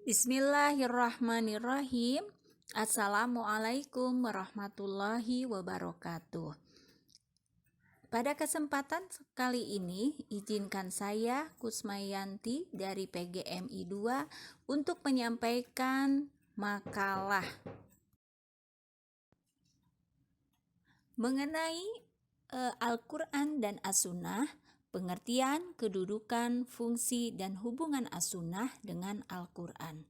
Bismillahirrahmanirrahim. Assalamualaikum warahmatullahi wabarakatuh. Pada kesempatan kali ini, izinkan saya Kusmayanti dari PGMI 2 untuk menyampaikan makalah mengenai Al-Quran dan As-Sunnah, pengertian, kedudukan, fungsi, dan hubungan As-Sunnah dengan Al-Quran.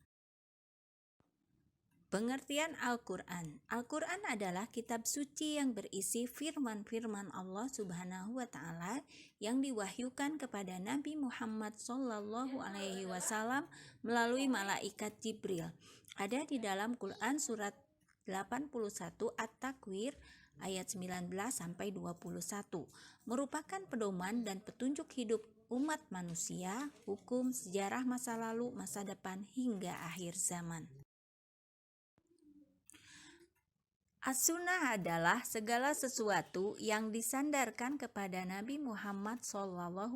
Pengertian Al-Quran. Al-Quran adalah kitab suci yang berisi firman-firman Allah Subhanahu wa Ta'ala yang diwahyukan kepada Nabi Muhammad SAW melalui malaikat Jibril. Ada di dalam Quran surat 81 At-Takwir ayat 19 sampai 21. Merupakan pedoman dan petunjuk hidup umat manusia, hukum, sejarah masa lalu, masa depan hingga akhir zaman. As-Sunnah adalah segala sesuatu yang disandarkan kepada Nabi Muhammad SAW,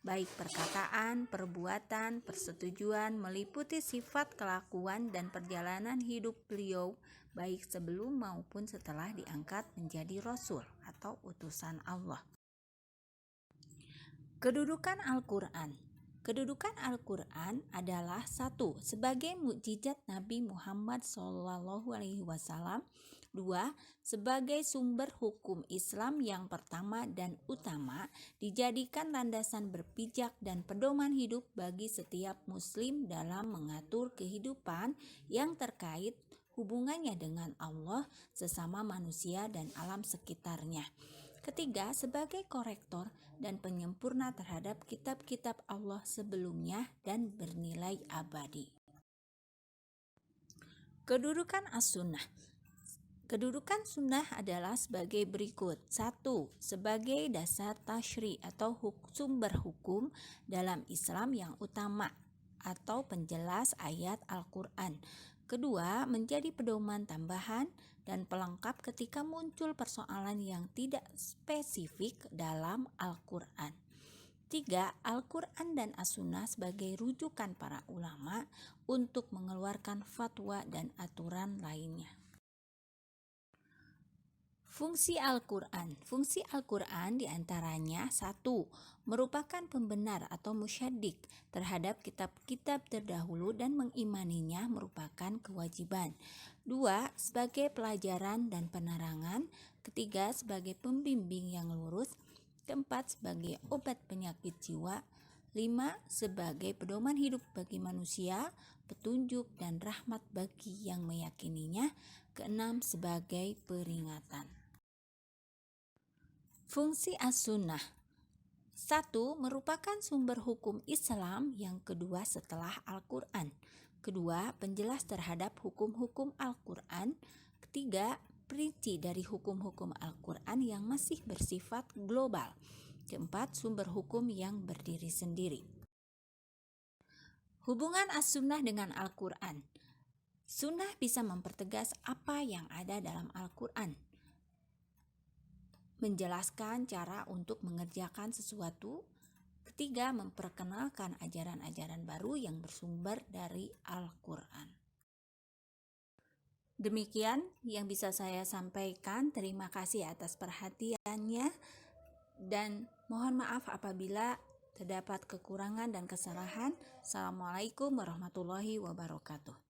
baik perkataan, perbuatan, persetujuan, meliputi sifat, kelakuan, dan perjalanan hidup beliau, baik sebelum maupun setelah diangkat menjadi Rasul atau utusan Allah. Kedudukan Al-Quran. Kedudukan Al-Quran adalah 1. Sebagai mukjizat Nabi Muhammad SAW. 2. Sebagai sumber hukum Islam yang pertama dan utama, dijadikan landasan berpijak dan pedoman hidup bagi setiap muslim dalam mengatur kehidupan yang terkait hubungannya dengan Allah, sesama manusia, dan alam sekitarnya. Ketiga, sebagai korektor dan penyempurna terhadap kitab-kitab Allah sebelumnya dan bernilai abadi. Kedudukan As-Sunnah. Kedudukan sunnah adalah sebagai berikut. 1. Sebagai dasar tasyri atau sumber hukum dalam Islam yang utama atau penjelas ayat Al-Quran. Kedua, menjadi pedoman tambahan dan pelengkap ketika muncul persoalan yang tidak spesifik dalam Al-Quran. 3. Al-Quran dan As-Sunnah sebagai rujukan para ulama untuk mengeluarkan fatwa dan aturan lainnya. Fungsi Al-Quran. Fungsi Al-Quran diantaranya 1. Merupakan pembenar atau musyaddiq terhadap kitab-kitab terdahulu dan mengimaninya merupakan kewajiban. 2. Sebagai pelajaran dan penerangan. 3. Sebagai pembimbing yang lurus. 4. Sebagai obat penyakit jiwa. 5. Sebagai pedoman hidup bagi manusia, petunjuk dan rahmat bagi yang meyakininya. 6. Sebagai peringatan. Fungsi As-Sunnah. 1. Merupakan sumber hukum Islam yang kedua setelah Al-Quran. Kedua, penjelas terhadap hukum-hukum Al-Quran. Ketiga, perinci dari hukum-hukum Al-Quran yang masih bersifat global. Keempat, sumber hukum yang berdiri sendiri. Hubungan As-Sunnah dengan Al-Quran. Sunnah bisa mempertegas apa yang ada dalam Al-Quran, menjelaskan cara untuk mengerjakan sesuatu. Ketiga, memperkenalkan ajaran-ajaran baru yang bersumber dari Al-Quran. Demikian yang bisa saya sampaikan. Terima kasih atas perhatiannya dan mohon maaf apabila terdapat kekurangan dan kesalahan. Assalamualaikum warahmatullahi wabarakatuh.